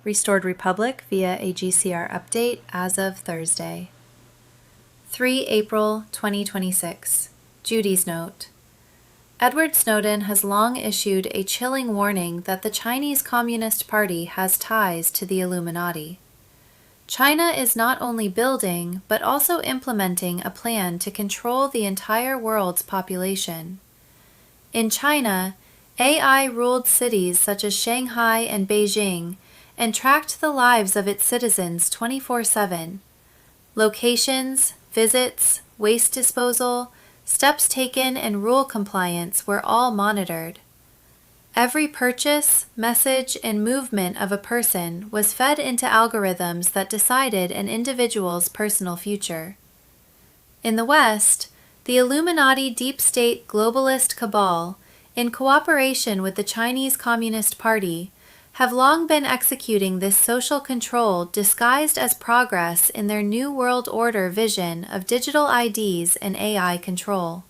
Restored Republic via a GCR update as of Thursday. 3 April 2026. Judy's note. Edward Snowden has long issued a chilling warning that the Chinese Communist Party has ties to the Illuminati. China is not only building, but also implementing a plan to control the entire world's population. In China, AI ruled cities such as Shanghai and Beijing and tracked the lives of its citizens 24/7. Locations, visits, waste disposal, steps taken, and rule compliance were all monitored. Every purchase, message, and movement of a person was fed into algorithms that decided an individual's personal future. In the West, the Illuminati deep state globalist cabal, in cooperation with the Chinese Communist Party, have long been executing this social control disguised as progress in their New World Order vision of digital IDs and AI control.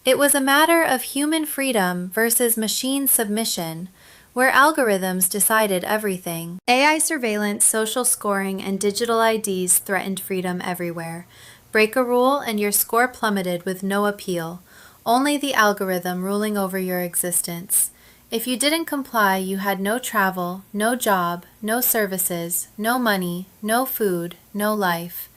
It was a matter of human freedom versus machine submission, where algorithms decided everything. AI surveillance, social scoring, and digital IDs threatened freedom everywhere. Break a rule and your score plummeted with no appeal, only the algorithm ruling over your existence. If you didn't comply, you had no travel, no job, no services, no money, no food, no life.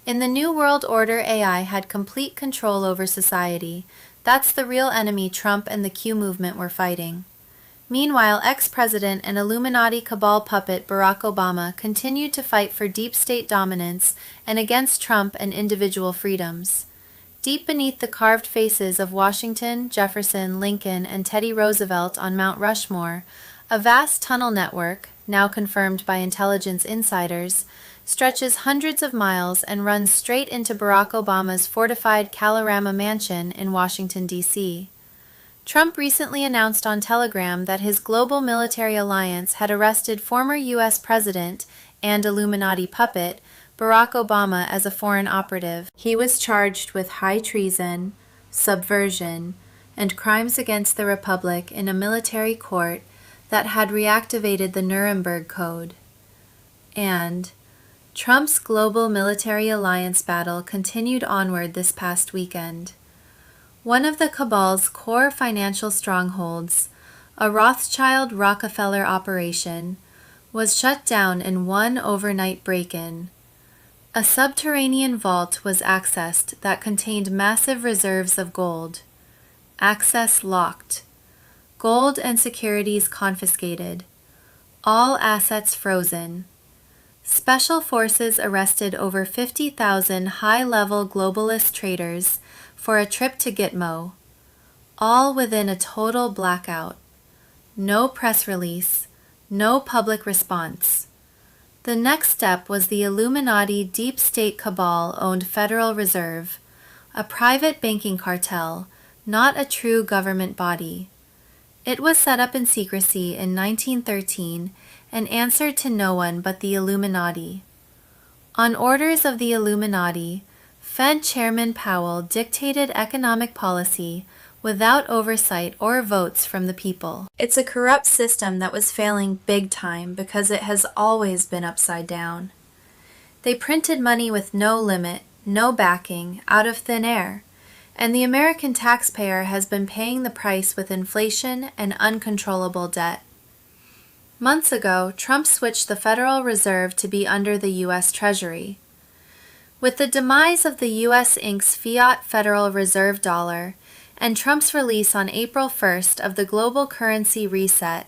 In the New World Order, AI had complete control over society. That's the real enemy Trump and the Q movement were fighting. Meanwhile, ex-president and Illuminati cabal puppet Barack Obama continued to fight for deep state dominance and against Trump and individual freedoms. Deep beneath the carved faces of Washington, Jefferson, Lincoln, and Teddy Roosevelt on Mount Rushmore, a vast tunnel network, now confirmed by intelligence insiders, stretches hundreds of miles and runs straight into Barack Obama's fortified Kalorama mansion in Washington, D.C. Trump recently announced on Telegram that his global military alliance had arrested former U.S. President and Illuminati puppet Barack Obama as a foreign operative. He was charged with high treason, subversion, and crimes against the Republic in a military court that had reactivated the Nuremberg Code. And Trump's global military alliance battle continued onward this past weekend. One of the cabal's core financial strongholds, a Rothschild-Rockefeller operation, was shut down in one overnight break-in. A subterranean vault was accessed that contained massive reserves of gold. Access locked. Gold and securities confiscated. All assets frozen. Special forces arrested over 50,000 high-level globalist traders for a trip to Gitmo, all within a total blackout. No press release, no public response. The next step was the Illuminati deep state cabal-owned Federal Reserve, a private banking cartel, not a true government body. It was set up in secrecy in 1913 and answered to no one but the Illuminati. On orders of the Illuminati, Fed Chairman Powell dictated economic policy without oversight or votes from the people. It's a corrupt system that was failing big time because it has always been upside down. They printed money with no limit, no backing, out of thin air, and the American taxpayer has been paying the price with inflation and uncontrollable debt. Months ago, Trump switched the Federal Reserve to be under the U.S. Treasury. With the demise of the U.S. Inc.'s fiat Federal Reserve dollar, and Trump's release on April 1st of the global currency reset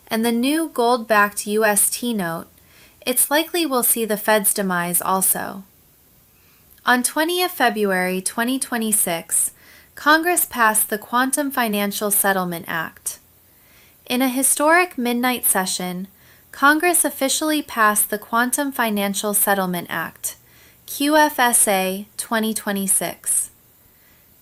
and the new gold-backed U.S. T-note, it's likely we'll see the Fed's demise also. On 20th February 2026, Congress passed the Quantum Financial Settlement Act. In a historic midnight session, Congress officially passed the Quantum Financial Settlement Act, QFSA 2026.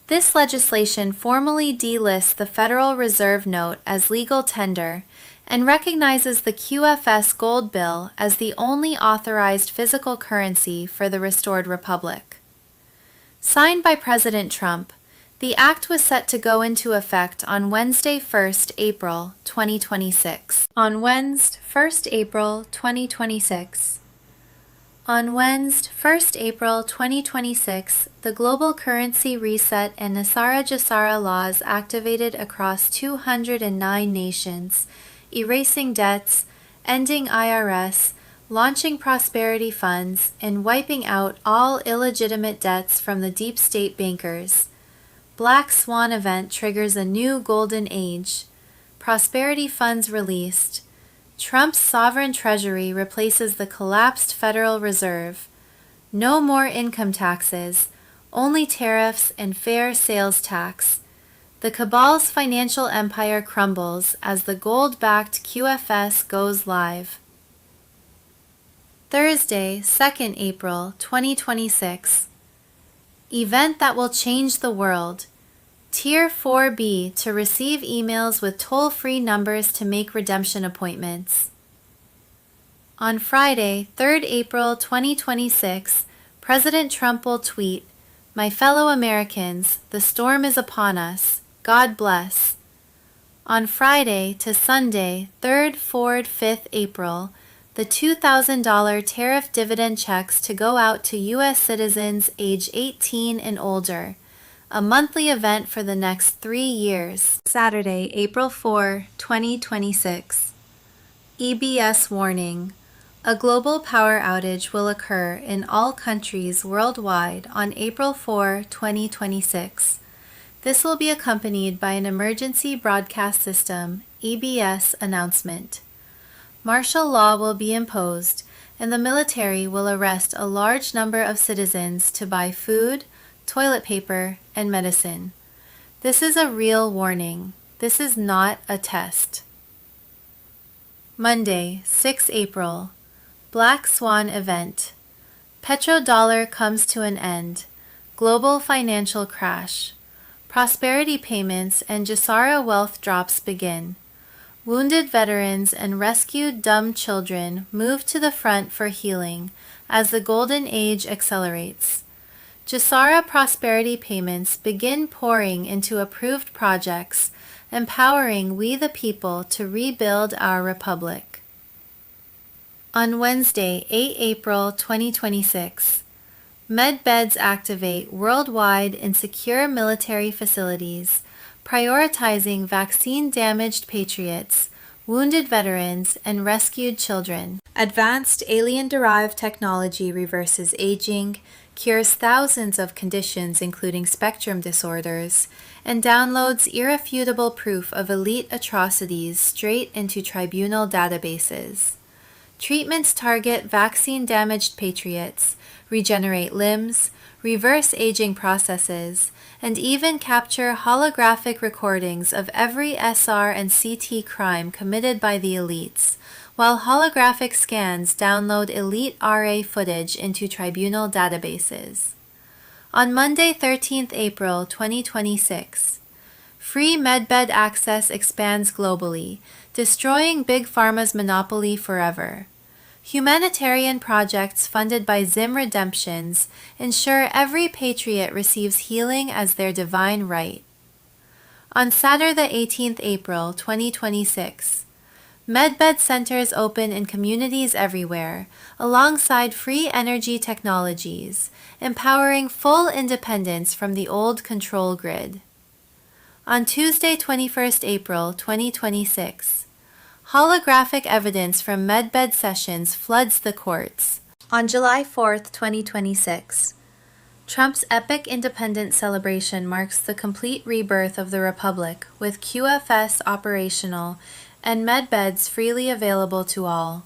This legislation formally delists the Federal Reserve note as legal tender and recognizes the QFS gold bill as the only authorized physical currency for the restored republic. Signed by President Trump, The act was set to go into effect on Wednesday, 1st April 2026. On Wednesday, 1st April 2026. On Wednesday, 1st April 2026, the Global Currency Reset and Via GCR laws activated across 209 nations, erasing debts, ending IRS, launching prosperity funds, and wiping out all illegitimate debts from the deep state bankers. Black Swan event triggers a new golden age. Prosperity funds released. Trump's sovereign treasury replaces the collapsed Federal Reserve. No more income taxes, only tariffs and fair sales tax. The cabal's financial empire crumbles as the gold-backed QFS goes live. Thursday, 2nd April 2026. Event that will change the world. Tier 4B to receive emails with toll-free numbers to make redemption appointments. On Friday, 3rd April 2026, President Trump will tweet, "My fellow Americans, the storm is upon us. God bless." On Friday to Sunday, 3rd, 4th, 5th April, the $2,000 tariff dividend checks to go out to U.S. citizens age 18 and older, a monthly event for the next 3 years. Saturday, April 4, 2026. EBS warning. A global power outage will occur in all countries worldwide on April 4, 2026. This will be accompanied by an emergency broadcast system, EBS announcement. Martial law will be imposed, and the military will arrest a large number of citizens to buy food, toilet paper, and medicine. This is a real warning. This is not a test. Monday, 6 April. Black Swan event. Petrodollar comes to an end. Global financial crash. Prosperity payments and GCR wealth drops begin. Wounded veterans and rescued dumb children move to the front for healing as the golden age accelerates. GCR prosperity payments begin pouring into approved projects, empowering we the people to rebuild our republic. On Wednesday, 8 April 2026, MedBeds activate worldwide in secure military facilities, prioritizing vaccine-damaged patriots, wounded veterans, and rescued children. Advanced alien-derived technology reverses aging, cures thousands of conditions including spectrum disorders, and downloads irrefutable proof of elite atrocities straight into tribunal databases. Treatments target vaccine-damaged patriots, regenerate limbs, reverse aging processes, and even capture holographic recordings of every SR and CT crime committed by the elites, while holographic scans download elite RA footage into tribunal databases. On Monday, 13th April 2026, free MedBed access expands globally, destroying Big Pharma's monopoly forever. Humanitarian projects funded by Zim Redemptions ensure every patriot receives healing as their divine right. On Saturday, 18th April 2026, MedBed centers open in communities everywhere, alongside free energy technologies, empowering full independence from the old control grid. On Tuesday, 21st April 2026, holographic evidence from MedBed sessions floods the courts. On July 4th, 2026, Trump's epic independence celebration marks the complete rebirth of the Republic, with QFS operational and MedBeds freely available to all.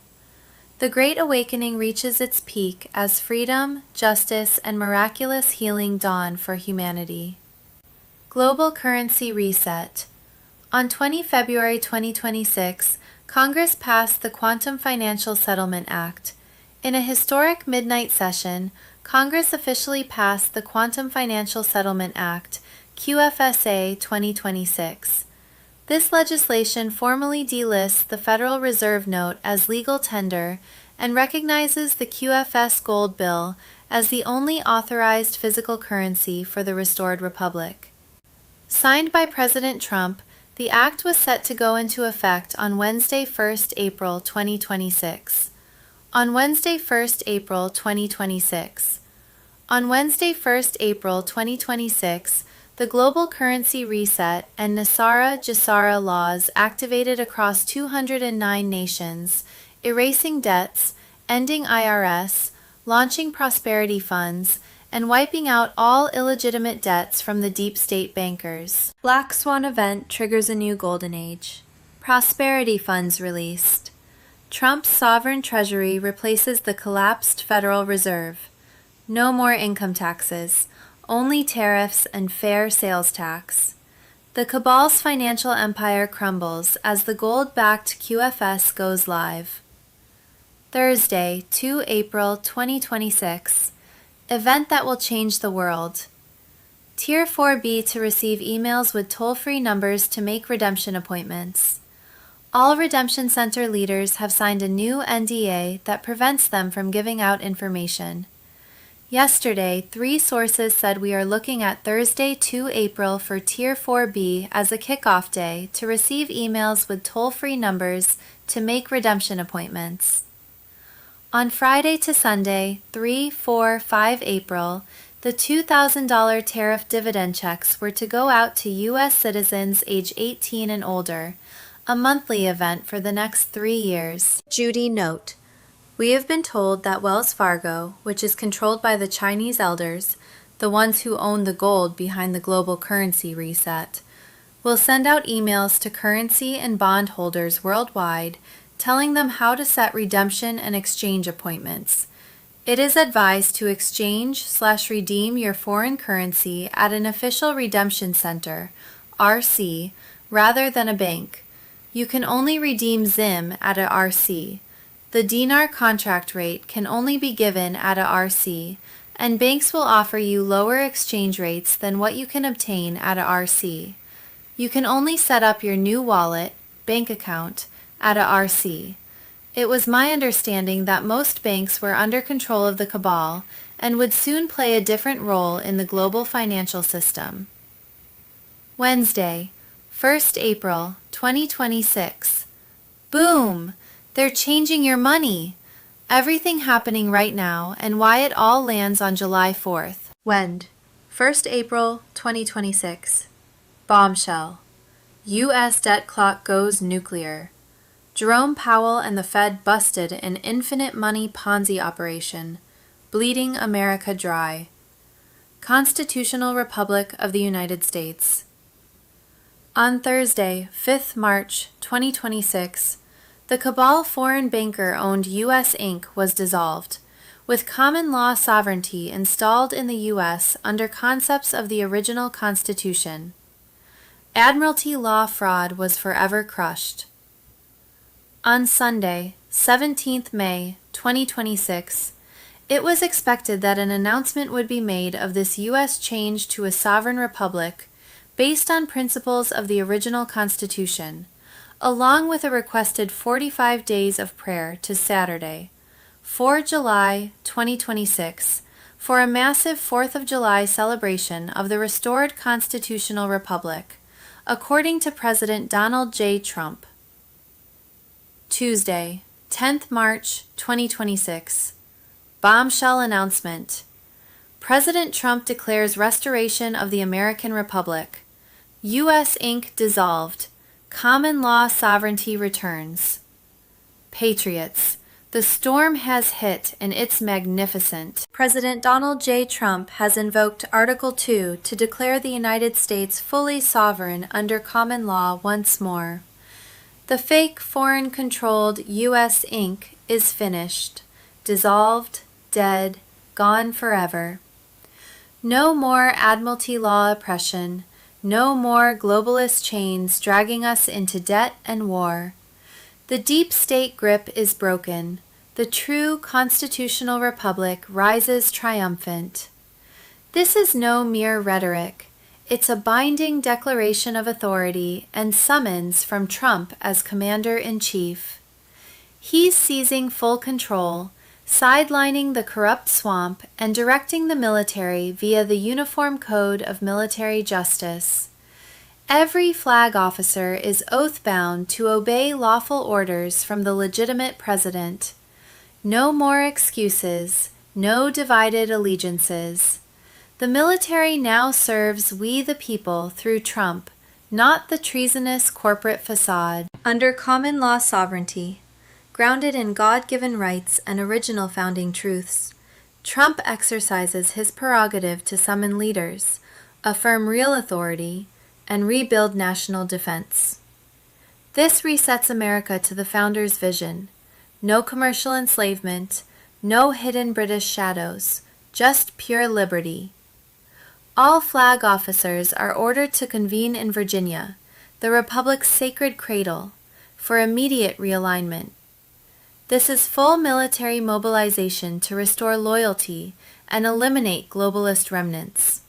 The Great Awakening reaches its peak as freedom, justice, and miraculous healing dawn for humanity. Global Currency Reset. On 20 February 2026, Congress passed the Quantum Financial Settlement Act. In a historic midnight session, Congress officially passed the Quantum Financial Settlement Act, QFSA 2026. This legislation formally delists the Federal Reserve note as legal tender and recognizes the QFS gold bill as the only authorized physical currency for the restored republic. Signed by President Trump, the act was set to go into effect on Wednesday, 1st April 2026. On Wednesday, 1st April 2026. On Wednesday, 1st April 2026, the global currency reset and Via GCR laws activated across 209 nations, erasing debts, ending IRS, launching prosperity funds, and wiping out all illegitimate debts from the deep state bankers. Black Swan event triggers a new golden age. Prosperity funds released. Trump's sovereign treasury replaces the collapsed Federal Reserve. No more income taxes, only tariffs and fair sales tax. The cabal's financial empire crumbles as the gold-backed QFS goes live. Thursday, 2 April 2026. Event that will change the world. Tier 4B to receive emails with toll-free numbers to make redemption appointments. All Redemption Center leaders have signed a new NDA that prevents them from giving out information. Yesterday, 3 sources said we are looking at Thursday, 2 April for Tier 4B as a kickoff day to receive emails with toll-free numbers to make redemption appointments. On Friday to Sunday, 3, 4, 5 April, the $2,000 tariff dividend checks were to go out to U.S. citizens age 18 and older, a monthly event for the next 3 years. Judy note: we have been told that Wells Fargo, which is controlled by the Chinese elders, the ones who own the gold behind the global currency reset, will send out emails to currency and bond holders worldwide telling them how to set redemption and exchange appointments. It is advised to exchange/redeem your foreign currency at an official redemption center, RC, rather than a bank. You can only redeem ZIM at a RC. The dinar contract rate can only be given at a RC, and banks will offer you lower exchange rates than what you can obtain at a RC. You can only set up your new wallet, bank account, at a RC. It was my understanding that most banks were under control of the cabal and would soon play a different role in the global financial system. Wednesday, 1st April 2026. Boom! They're changing your money! Everything happening right now and why it all lands on July 4th. Wend, 1st April 2026. Bombshell. U.S. debt clock goes nuclear. Jerome Powell and the Fed busted an infinite money Ponzi operation, bleeding America dry. Constitutional Republic of the United States. On Thursday, 5th March 2026, the cabal foreign banker-owned U.S. Inc. was dissolved, with common law sovereignty installed in the U.S. under concepts of the original Constitution. Admiralty law fraud was forever crushed. On Sunday, 17th May 2026, it was expected that an announcement would be made of this U.S. change to a sovereign republic based on principles of the original Constitution, along with a requested 45 days of prayer to Saturday, 4 July 2026, for a massive 4th of July celebration of the restored constitutional republic, according to President Donald J. Trump. Tuesday, 10th March 2026. Bombshell announcement. President Trump declares restoration of the American Republic. U.S. Inc. dissolved. Common law sovereignty returns. Patriots. The storm has hit and it's magnificent. President Donald J. Trump has invoked Article 2 to declare the United States fully sovereign under common law once more. The fake foreign-controlled U.S. Inc. is finished, dissolved, dead, gone forever. No more Admiralty law oppression, no more globalist chains dragging us into debt and war. The deep state grip is broken. The true constitutional republic rises triumphant. This is no mere rhetoric. It's a binding declaration of authority and summons from Trump as Commander-in-Chief. He's seizing full control, sidelining the corrupt swamp and directing the military via the Uniform Code of Military Justice. Every flag officer is oath-bound to obey lawful orders from the legitimate president. No more excuses, no divided allegiances. The military now serves we the people through Trump, not the treasonous corporate facade. Under common law sovereignty, grounded in God-given rights and original founding truths, Trump exercises his prerogative to summon leaders, affirm real authority, and rebuild national defense. This resets America to the founders' vision. No commercial enslavement, no hidden British shadows, just pure liberty. All flag officers are ordered to convene in Virginia, the Republic's sacred cradle, for immediate realignment. This is full military mobilization to restore loyalty and eliminate globalist remnants.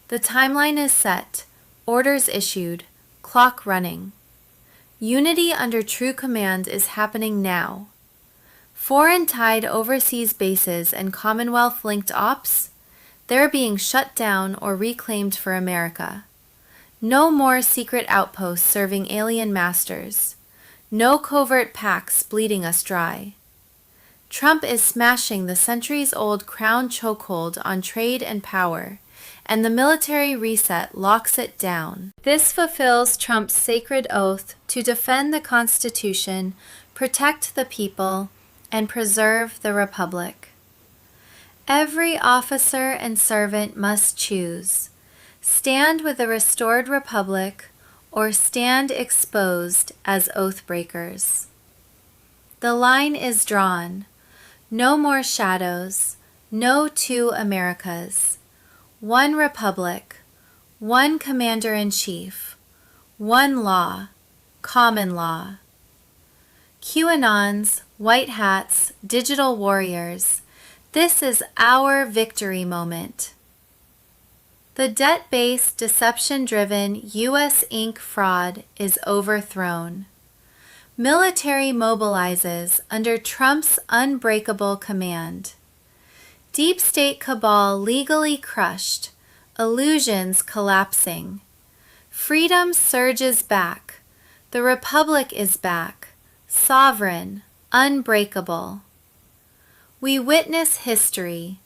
The timeline is set, orders issued, clock running. Unity under true command is happening now. Foreign-tied overseas bases and Commonwealth-linked ops, they're being shut down or reclaimed for America. No more secret outposts serving alien masters. No covert pacts bleeding us dry. Trump is smashing the centuries-old crown chokehold on trade and power, and the military reset locks it down. This fulfills Trump's sacred oath to defend the Constitution, protect the people, and preserve the Republic. Every officer and servant must choose: stand with the restored Republic or stand exposed as oath breakers. The line is drawn. No more shadows, no two Americas. One Republic, one Commander-in-Chief, one law, common law. QAnons, white hats, digital warriors, this is our victory moment. The debt-based, deception-driven U.S. Inc. fraud is overthrown. Military mobilizes under Trump's unbreakable command. Deep state cabal legally crushed, illusions collapsing. Freedom surges back. The Republic is back, sovereign, unbreakable. We witness history,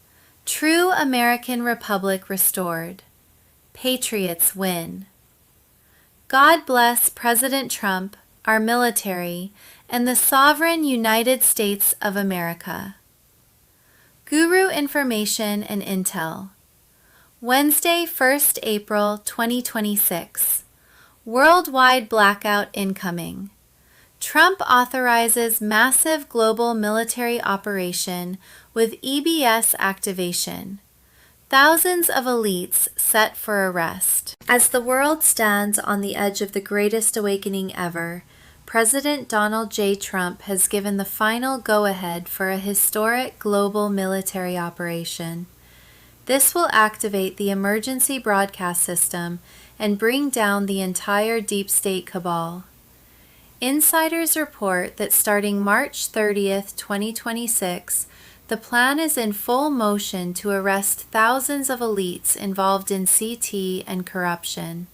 true American Republic restored. Patriots win. God bless President Trump, our military, and the sovereign United States of America. Guru Information and Intel. Wednesday, 1st April 2026. Worldwide blackout incoming. Trump authorizes massive global military operation with EBS activation. Thousands of elites set for arrest. As the world stands on the edge of the greatest awakening ever, President Donald J. Trump has given the final go-ahead for a historic global military operation. This will activate the emergency broadcast system and bring down the entire deep state cabal. Insiders report that starting March 30th, 2026, the plan is in full motion to arrest thousands of elites involved in CT and corruption.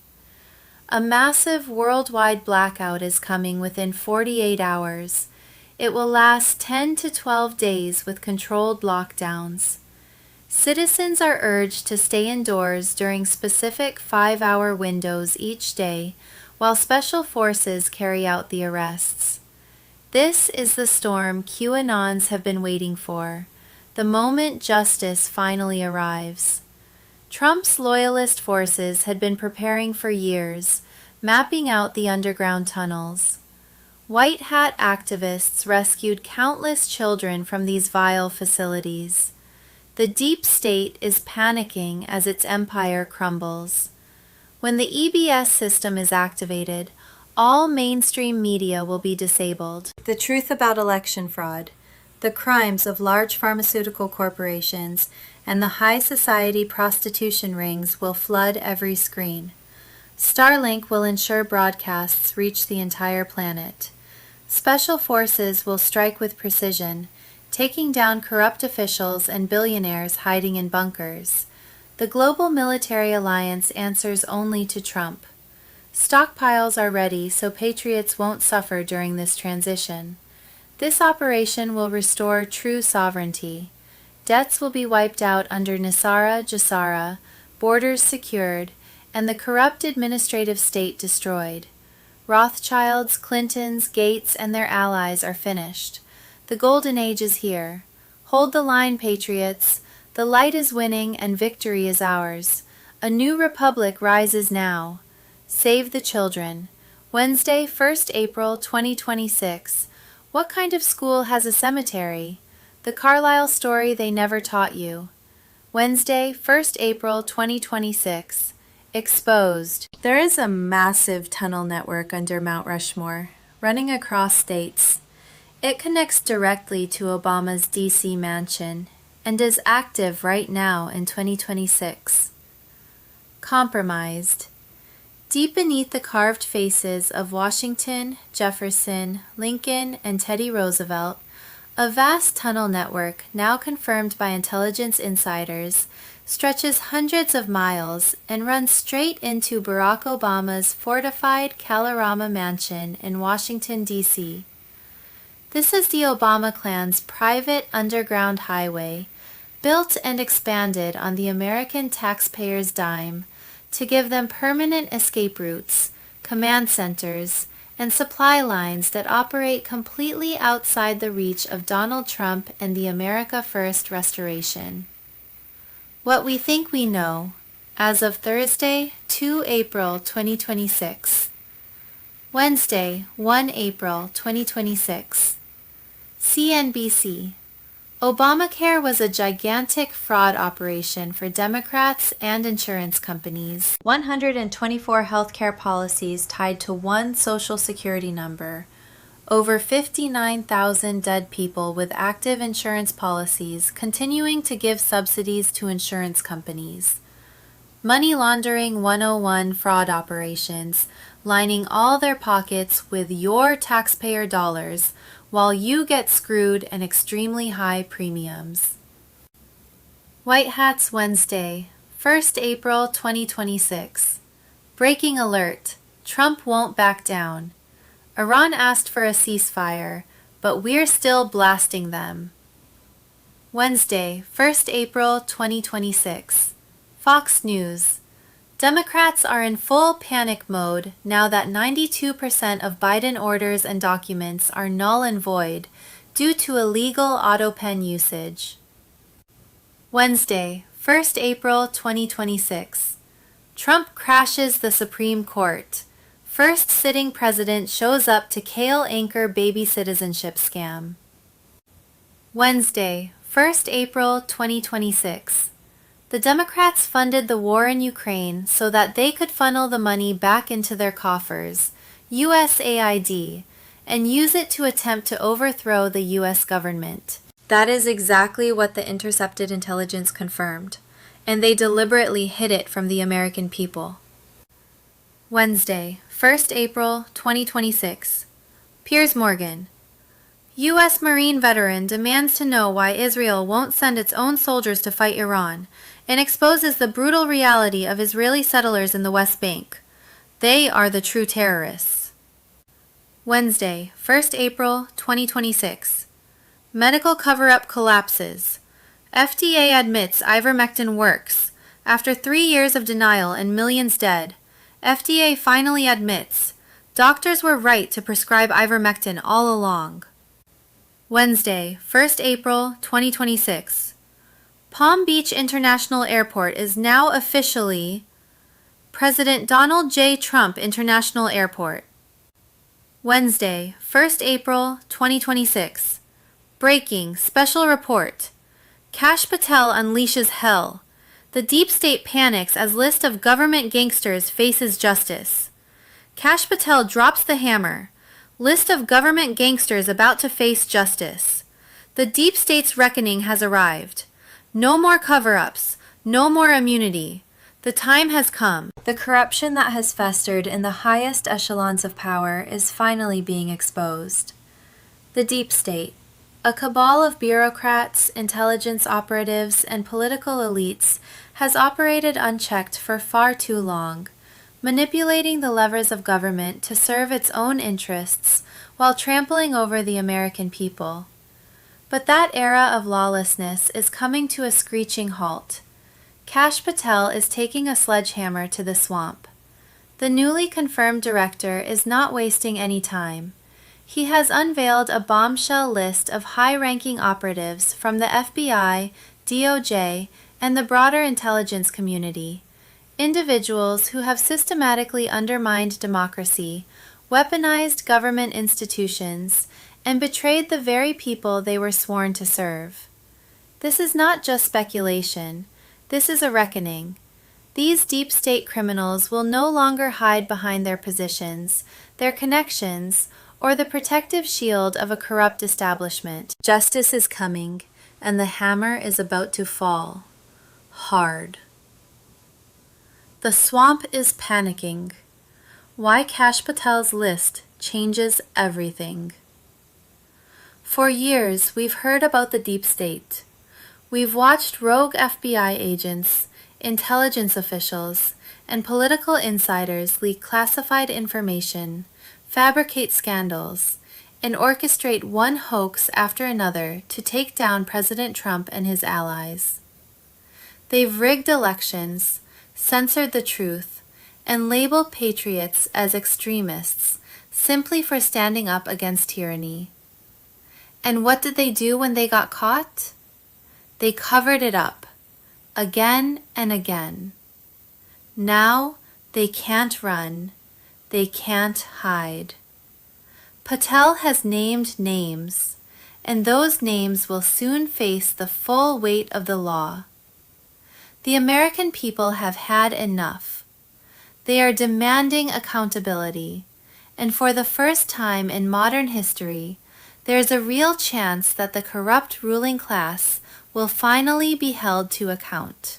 A massive worldwide blackout is coming within 48 hours. It will last 10 to 12 days with controlled lockdowns. Citizens are urged to stay indoors during specific 5-hour windows each day while special forces carry out the arrests. This is the storm QAnons have been waiting for, the moment justice finally arrives. Trump's loyalist forces had been preparing for years, mapping out the underground tunnels. White hat activists rescued countless children from these vile facilities. The deep state is panicking as its empire crumbles. When the EBS system is activated, all mainstream media will be disabled. The truth about election fraud, the crimes of large pharmaceutical corporations, and the high society prostitution rings will flood every screen. Starlink will ensure broadcasts reach the entire planet. Special forces will strike with precision, taking down corrupt officials and billionaires hiding in bunkers. The global military alliance answers only to Trump. Stockpiles are ready so patriots won't suffer during this transition. This operation will restore true sovereignty. Debts will be wiped out under Via GCR, borders secured, and the corrupt administrative state destroyed. Rothschilds, Clintons, Gates, and their allies are finished. The golden age is here. Hold the line, patriots. The light is winning and victory is ours. A new republic rises now. Save the children. Wednesday, 1st April 2026. What kind of school has a cemetery? The Carlisle story they never taught you. Wednesday, 1st April 2026. Exposed. There is a massive tunnel network under Mount Rushmore, running across states. It connects directly to Obama's D.C. mansion and is active right now in 2026. Compromised. Deep beneath the carved faces of Washington, Jefferson, Lincoln, and Teddy Roosevelt, a vast tunnel network, now confirmed by intelligence insiders, stretches hundreds of miles and runs straight into Barack Obama's fortified Kalorama mansion in Washington, D.C. This is the Obama clan's private underground highway, built and expanded on the American taxpayers' dime to give them permanent escape routes, command centers, and supply lines that operate completely outside the reach of Donald Trump and the America First restoration. What we think we know, as of Thursday, 2 April 2026. Wednesday, 1 April 2026. CNBC. Obamacare was a gigantic fraud operation for Democrats and insurance companies. 124 healthcare policies tied to one Social Security number. Over 59,000 dead people with active insurance policies continuing to give subsidies to insurance companies. Money laundering 101 fraud operations, lining all their pockets with your taxpayer dollars, while you get screwed and extremely high premiums. White Hats Wednesday, 1st April 2026. Breaking alert. Trump won't back down. Iran asked for a ceasefire, but we're still blasting them. Wednesday, 1st April 2026. Fox News. Democrats are in full panic mode now that 92% of Biden orders and documents are null and void due to illegal auto pen usage. Wednesday, 1st April 2026. Trump crashes the Supreme Court. First sitting president shows up to Kale anchor baby citizenship scam. Wednesday, 1st April 2026. The Democrats funded the war in Ukraine so that they could funnel the money back into their coffers, USAID, and use it to attempt to overthrow the U.S. government. That is exactly what the intercepted intelligence confirmed, and they deliberately hid it from the American people. Wednesday, 1st April 2026. Piers Morgan. U.S. Marine veteran demands to know why Israel won't send its own soldiers to fight Iran, and exposes the brutal reality of Israeli settlers in the West Bank. They are the true terrorists. Wednesday, 1st April 2026. Medical cover-up collapses. FDA admits ivermectin works. After 3 years of denial and millions dead, FDA finally admits doctors were right to prescribe ivermectin all along. Wednesday, 1st April 2026. Palm Beach International Airport is now officially President Donald J. Trump International Airport. Wednesday, 1st April 2026. Breaking special report. Kash Patel unleashes hell. The deep state panics as list of government gangsters faces justice. Kash Patel drops the hammer. List of government gangsters about to face justice. The deep state's reckoning has arrived. No more cover-ups. No more immunity. The time has come. The corruption that has festered in the highest echelons of power is finally being exposed. The deep state, a cabal of bureaucrats, intelligence operatives, and political elites, has operated unchecked for far too long, manipulating the levers of government to serve its own interests while trampling over the American people. But that era of lawlessness is coming to a screeching halt. Kash Patel is taking a sledgehammer to the swamp. The newly confirmed director is not wasting any time. He has unveiled a bombshell list of high-ranking operatives from the FBI, DOJ, and the broader intelligence community, individuals who have systematically undermined democracy, weaponized government institutions, and betrayed the very people they were sworn to serve. This is not just speculation. This is a reckoning. These deep state criminals will no longer hide behind their positions, their connections, or the protective shield of a corrupt establishment. Justice is coming, and the hammer is about to fall. Hard. The swamp is panicking. Why Kash Patel's list changes everything. For years, we've heard about the deep state. We've watched rogue FBI agents, intelligence officials, and political insiders leak classified information, fabricate scandals, and orchestrate one hoax after another to take down President Trump and his allies. They've rigged elections, censored the truth, and labeled patriots as extremists simply for standing up against tyranny. And what did they do when they got caught? They covered it up, again and again. Now they can't run, they can't hide. Patel has named names, and those names will soon face the full weight of the law. The American people have had enough. They are demanding accountability, and for the first time in modern history, there is a real chance that the corrupt ruling class will finally be held to account.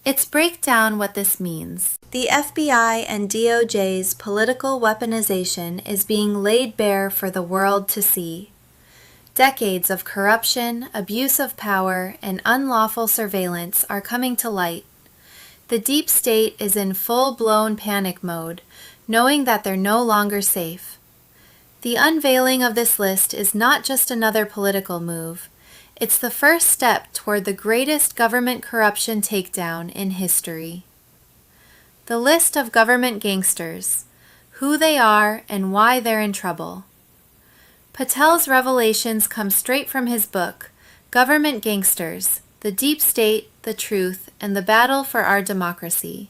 Let's break down what this means. The FBI and DOJ's political weaponization is being laid bare for the world to see. Decades of corruption, abuse of power, and unlawful surveillance are coming to light. The deep state is in full-blown panic mode, knowing that they're no longer safe. The unveiling of this list is not just another political move. It's the first step toward the greatest government corruption takedown in history. The list of government gangsters, who they are and why they're in trouble. Patel's revelations come straight from his book, Government Gangsters, The Deep State, the Truth, and the Battle for Our Democracy.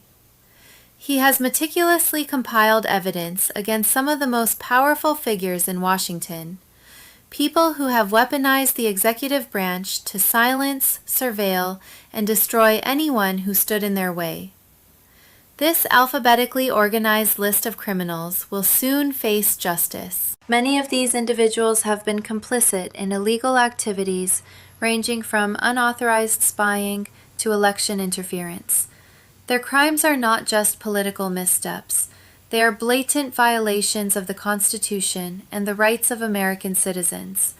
He has meticulously compiled evidence against some of the most powerful figures in Washington, people who have weaponized the executive branch to silence, surveil, and destroy anyone who stood in their way. This alphabetically organized list of criminals will soon face justice. Many of these individuals have been complicit in illegal activities ranging from unauthorized spying to election interference. Their crimes are not just political missteps. They are blatant violations of the Constitution and the rights of American citizens.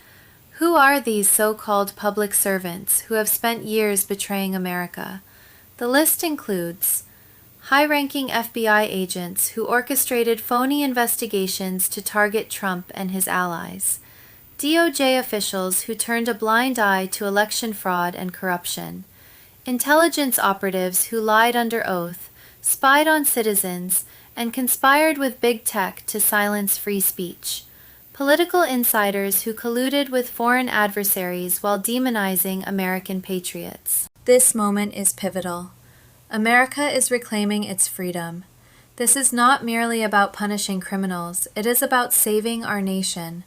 Who are these so-called public servants who have spent years betraying America? The list includes high-ranking FBI agents who orchestrated phony investigations to target Trump and his allies, DOJ officials who turned a blind eye to election fraud and corruption, intelligence operatives who lied under oath, spied on citizens, and conspired with big tech to silence free speech, political insiders who colluded with foreign adversaries while demonizing American patriots. This moment is pivotal. America is reclaiming its freedom. This is not merely about punishing criminals, it is about saving our nation.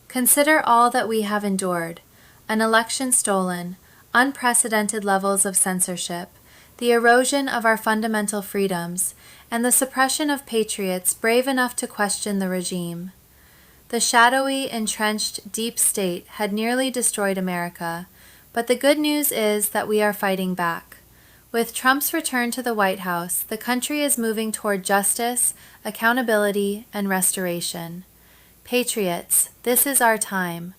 Consider all that we have endured: an election stolen, unprecedented levels of censorship, the erosion of our fundamental freedoms, and the suppression of patriots brave enough to question the regime. The shadowy, entrenched deep state had nearly destroyed America, but the good news is that we are fighting back. With Trump's return to the White House, the country is moving toward justice, accountability, and restoration. Patriots, this is our time.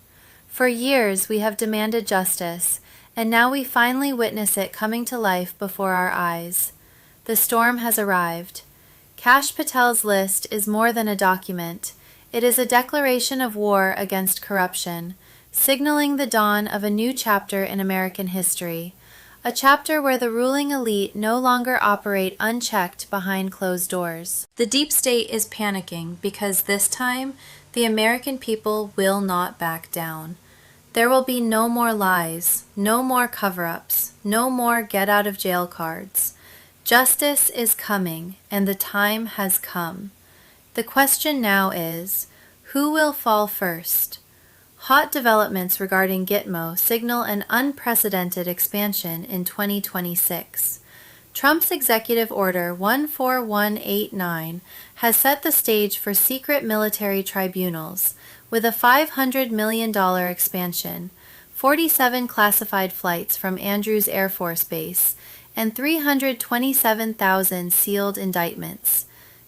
For years we have demanded justice, and now we finally witness it coming to life before our eyes. The storm has arrived. Kash Patel's list is more than a document. It is a declaration of war against corruption, signaling the dawn of a new chapter in American history, a chapter where the ruling elite no longer operate unchecked behind closed doors. The deep state is panicking because this time the American people will not back down. There will be no more lies, no more cover-ups, no more get-out-of-jail cards. Justice is coming, and the time has come. The question now is, who will fall first? Hot developments regarding Gitmo signal an unprecedented expansion in 2026. Trump's Executive Order 14189 has set the stage for secret military tribunals, with a $500 million expansion, 47 classified flights from Andrews Air Force Base, and 327,000 sealed indictments.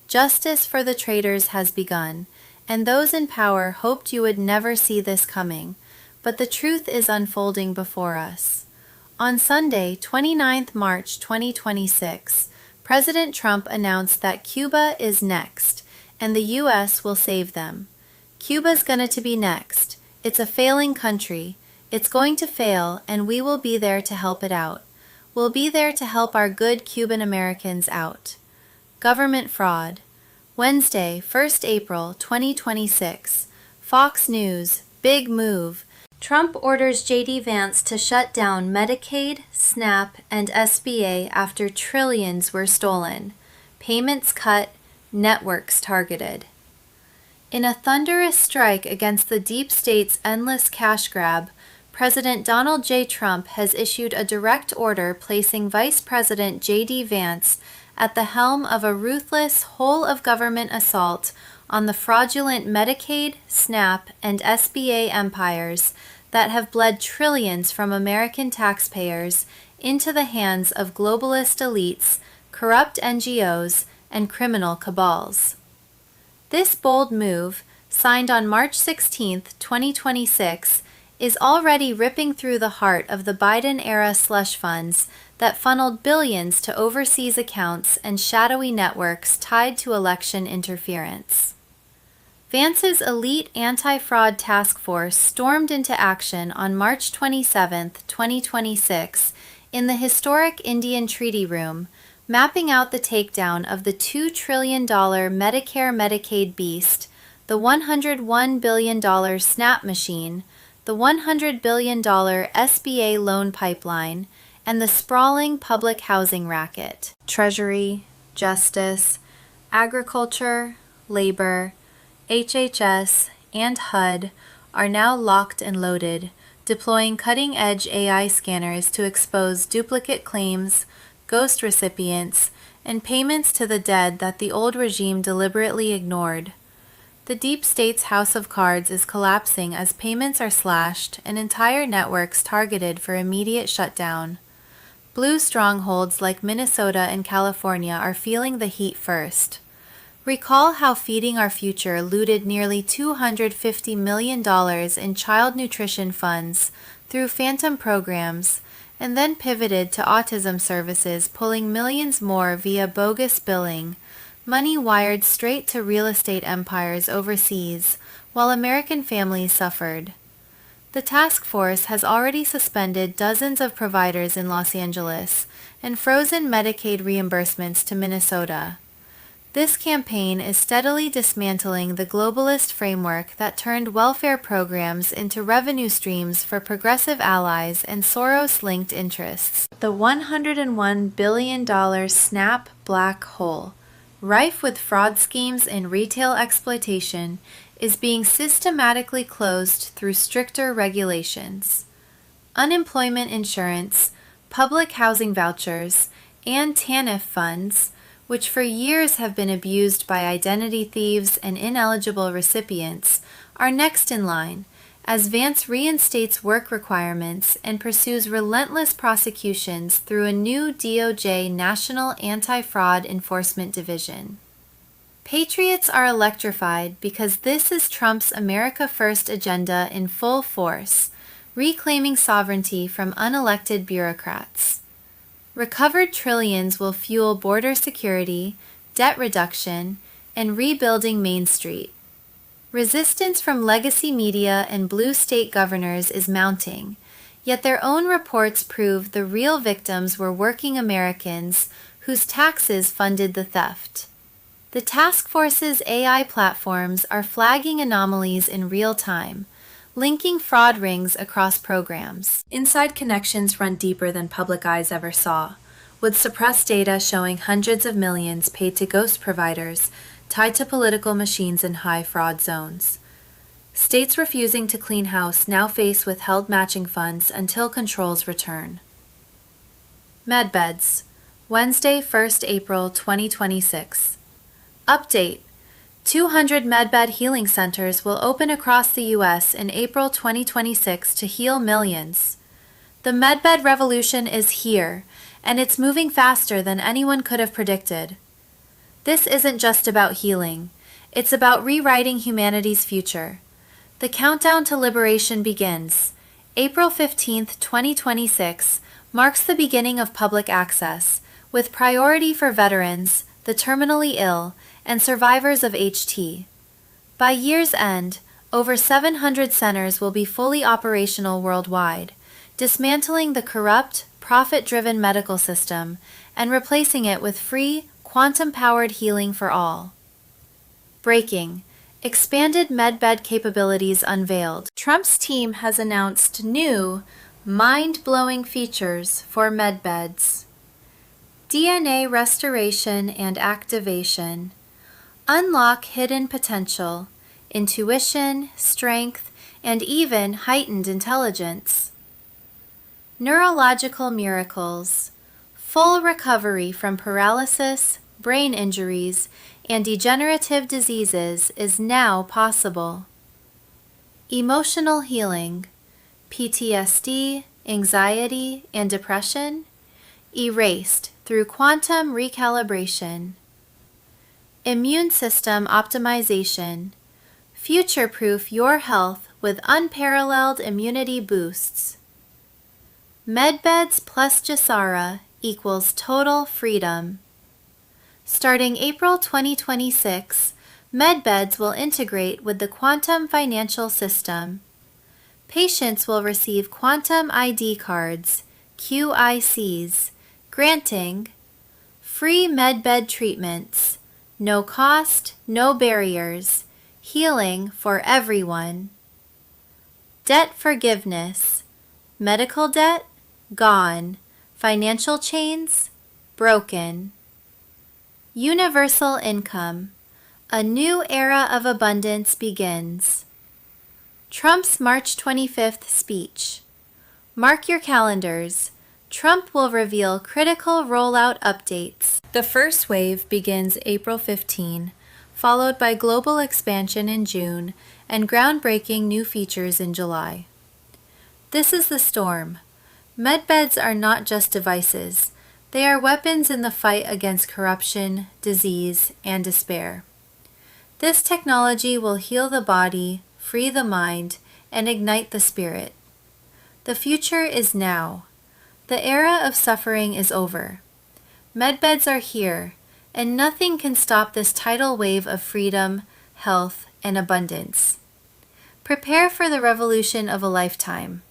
Justice for the traitors has begun, and those in power hoped you would never see this coming, but the truth is unfolding before us. On Sunday, 29 March 2026, President Trump announced that Cuba is next, and the U.S. will save them. Cuba's going to be next. It's a failing country. It's going to fail, and we will be there to help it out. We'll be there to help our good Cuban Americans out. Government fraud. Wednesday, 1st April 2026. Fox News, big move. Trump orders J.D. Vance to shut down Medicaid, SNAP, and SBA after trillions were stolen. Payments cut, networks targeted. In a thunderous strike against the deep state's endless cash grab, President Donald J. Trump has issued a direct order placing Vice President J.D. Vance at the helm of a ruthless whole-of-government assault on the fraudulent Medicaid, SNAP, and SBA empires that have bled trillions from American taxpayers into the hands of globalist elites, corrupt NGOs, and criminal cabals. This bold move, signed on March 16, 2026, is already ripping through the heart of the Biden-era slush funds that funneled billions to overseas accounts and shadowy networks tied to election interference. Vance's elite anti-fraud task force stormed into action on March 27, 2026, in the historic Indian Treaty Room, mapping out the takedown of the $2 trillion Medicare-Medicaid beast, the $101 billion SNAP machine, the $100 billion SBA loan pipeline, and the sprawling public housing racket. Treasury, Justice, Agriculture, Labor, HHS, and HUD are now locked and loaded, deploying cutting-edge AI scanners to expose duplicate claims, ghost recipients, and payments to the dead that the old regime deliberately ignored. The deep state's house of cards is collapsing as payments are slashed and entire networks targeted for immediate shutdown. Blue strongholds like Minnesota and California are feeling the heat first. Recall how Feeding Our Future looted nearly $250 million in child nutrition funds through phantom programs, and then pivoted to autism services, pulling millions more via bogus billing, money wired straight to real estate empires overseas, while American families suffered. The task force has already suspended dozens of providers in Los Angeles and frozen Medicaid reimbursements to Minnesota. This campaign is steadily dismantling the globalist framework that turned welfare programs into revenue streams for progressive allies and Soros-linked interests. The $101 billion SNAP black hole, rife with fraud schemes and retail exploitation, is being systematically closed through stricter regulations. Unemployment insurance, public housing vouchers, and TANF funds, which for years have been abused by identity thieves and ineligible recipients, are next in line, as Vance reinstates work requirements and pursues relentless prosecutions through a new DOJ National Anti-Fraud Enforcement Division. Patriots are electrified because this is Trump's America First agenda in full force, reclaiming sovereignty from unelected bureaucrats. Recovered trillions will fuel border security, debt reduction, and rebuilding Main Street. Resistance from legacy media and blue state governors is mounting, yet their own reports prove the real victims were working Americans whose taxes funded the theft. The task force's AI platforms are flagging anomalies in real time, linking fraud rings across programs. Inside connections run deeper than public eyes ever saw, with suppressed data showing hundreds of millions paid to ghost providers tied to political machines in high fraud zones. States refusing to clean house now face withheld matching funds until controls return. MedBeds, Wednesday, 1st April 2026. Update: 200 MedBed healing centers will open across the U.S. in April 2026 to heal millions. The MedBed revolution is here, and it's moving faster than anyone could have predicted. This isn't just about healing. It's about rewriting humanity's future. The countdown to liberation begins. April 15, 2026 marks the beginning of public access, with priority for veterans, the terminally ill, and survivors of HT. By year's end, over 700 centers will be fully operational worldwide, dismantling the corrupt, profit-driven medical system and replacing it with free, quantum-powered healing for all. Breaking: expanded MedBed capabilities unveiled. Trump's team has announced new, mind-blowing features for MedBeds. DNA restoration and activation. Unlock hidden potential, intuition, strength, and even heightened intelligence. Neurological miracles. Full recovery from paralysis, brain injuries, and degenerative diseases is now possible. Emotional healing. PTSD, anxiety, and depression erased through quantum recalibration. Immune system optimization. Future-proof your health with unparalleled immunity boosts. MedBeds plus GCR equals total freedom. Starting April 2026, MedBeds will integrate with the Quantum Financial System. Patients will receive Quantum ID cards, QICs, granting free MedBed treatments, no cost, no barriers, healing for everyone. Debt forgiveness. Medical debt gone. Financial chains broken. Universal income. A new era of abundance begins. Trump's March 25th speech. Mark your calendars. Trump will reveal critical rollout updates. The first wave begins April 15, followed by global expansion in June and groundbreaking new features in July. This is the storm. MedBeds are not just devices. They are weapons in the fight against corruption, disease, and despair. This technology will heal the body, free the mind, and ignite the spirit. The future is now. The era of suffering is over. MedBeds are here, and nothing can stop this tidal wave of freedom, health, and abundance. Prepare for the revolution of a lifetime.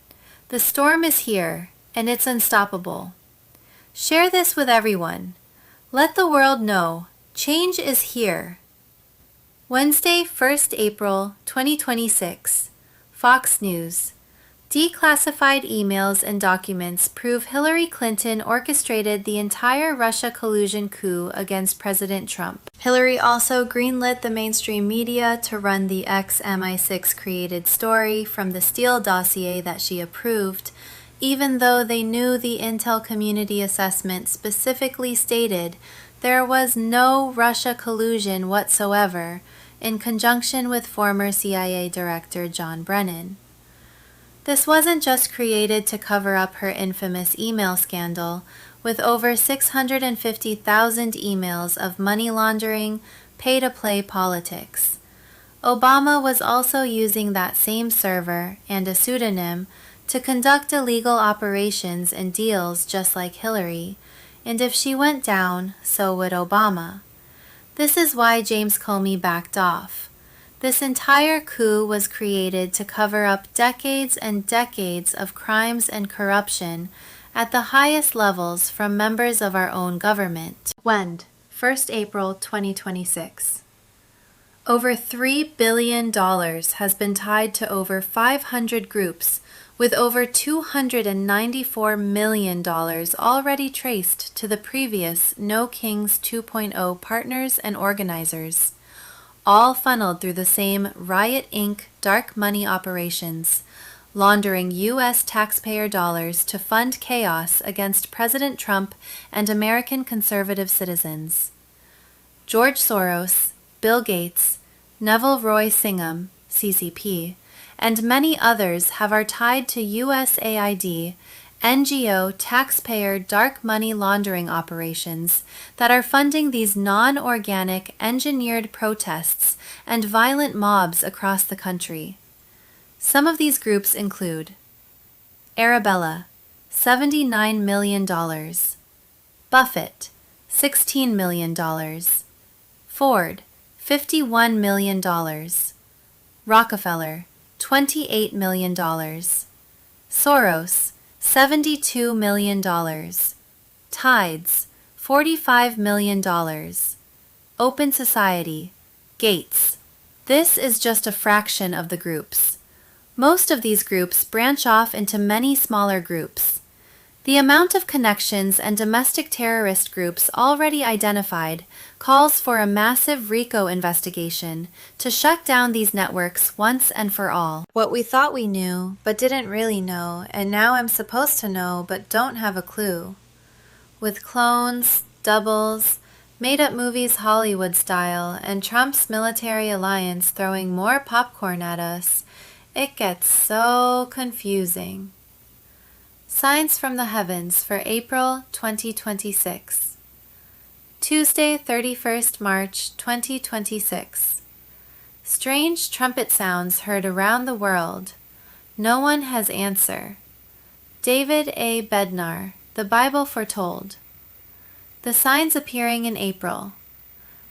The storm is here, and it's unstoppable. Share this with everyone. Let the world know change is here. Wednesday, 1st April 2026. Fox News. Declassified emails and documents prove Hillary Clinton orchestrated the entire Russia collusion coup against President Trump. Hillary also greenlit the mainstream media to run the ex-MI6 created story from the Steele dossier that she approved, even though they knew the intel community assessment specifically stated there was no Russia collusion whatsoever, in conjunction with former CIA Director John Brennan. This wasn't just created to cover up her infamous email scandal, with over 650,000 emails of money laundering, pay-to-play politics. Obama was also using that same server and a pseudonym to conduct illegal operations and deals just like Hillary, and if she went down, so would Obama. This is why James Comey backed off. This entire coup was created to cover up decades and decades of crimes and corruption at the highest levels from members of our own government. When? 1st April 2026. Over $3 billion has been tied to over 500 groups, with over $294 million already traced to the previous No Kings 2.0 partners and organizers, all funneled through the same Riot Inc. dark money operations, laundering U.S. taxpayer dollars to fund chaos against President Trump and American conservative citizens. George Soros, Bill Gates, Neville Roy Singham, CCP, and many others are tied to USAID, NGO taxpayer dark money laundering operations that are funding these non-organic engineered protests and violent mobs across the country. Some of these groups include Arabella, $79 million, Buffett, $16 million, Ford, $51 million, Rockefeller, $28 million, Soros, $72 million, Tides, $45 million, Open Society, Gates. This is just a fraction of the groups. Most of these groups branch off into many smaller groups. The amount of connections and domestic terrorist groups already identified calls for a massive RICO investigation to shut down these networks once and for all. What we thought we knew, but didn't really know, and now I'm supposed to know, but don't have a clue. With clones, doubles, made-up movies Hollywood style, and Trump's military alliance throwing more popcorn at us, it gets so confusing. Signs from the Heavens for April 2026. Tuesday, 31st March 2026. Strange trumpet sounds heard around the world. No one has answer. David A. Bednar, The Bible Foretold. The signs appearing in April.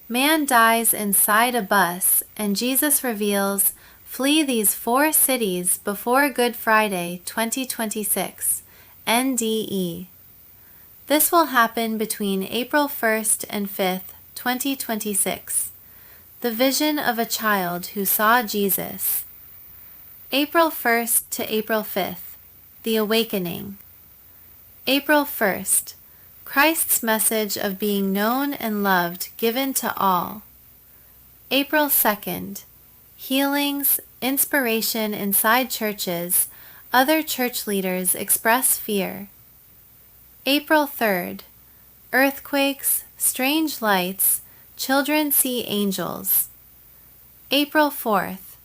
Man dies inside a bus, and Jesus reveals, "Flee these 4 cities before Good Friday 2026. NDE. This will happen between April 1st and 5th, 2026. The vision of a child who saw Jesus. April 1st to April 5th. The awakening. April 1st. Christ's message of being known and loved given to all. April 2nd. Healings, inspiration inside churches. Other church leaders express fear. April 3rd. Earthquakes, strange lights, children see angels. April 4th.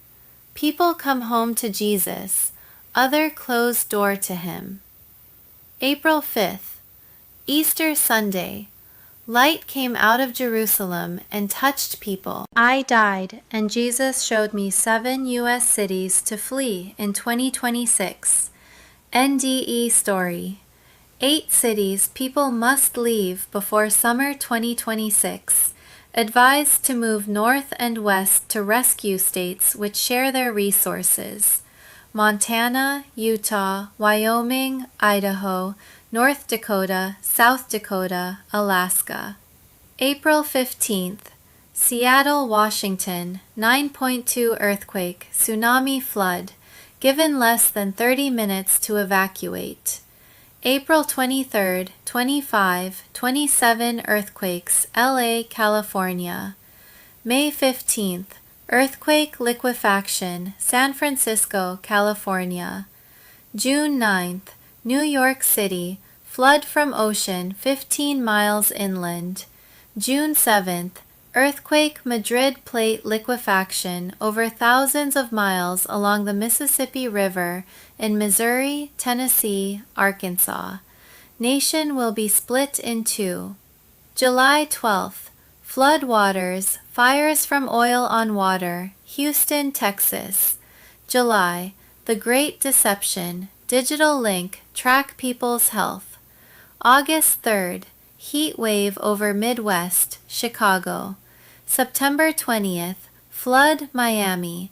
People come home to Jesus, other closed door to him. April 5th. Easter Sunday. Light came out of Jerusalem and touched people. I died, and Jesus showed me 7 U.S. cities to flee in 2026. NDE story. 8 cities people must leave before summer 2026. Advised to move north and west to rescue states which share their resources. Montana, Utah, Wyoming, Idaho, North Dakota, South Dakota, Alaska. April 15th. Seattle, Washington, 9.2 earthquake, tsunami flood, given less than 30 minutes to evacuate. April 23rd, 25, 27 earthquakes, LA, California. May 15th. Earthquake liquefaction, San Francisco, California. June 9th. New York City, flood from ocean 15 miles inland. June 7th, earthquake Madrid plate liquefaction over thousands of miles along the Mississippi River in Missouri, Tennessee, Arkansas. Nation will be split in 2. July 12th, flood waters, fires from oil on water, Houston, Texas. July, the Great Deception, Digital link, track people's health. August 3rd, heat wave over Midwest, Chicago. September 20th, flood, Miami.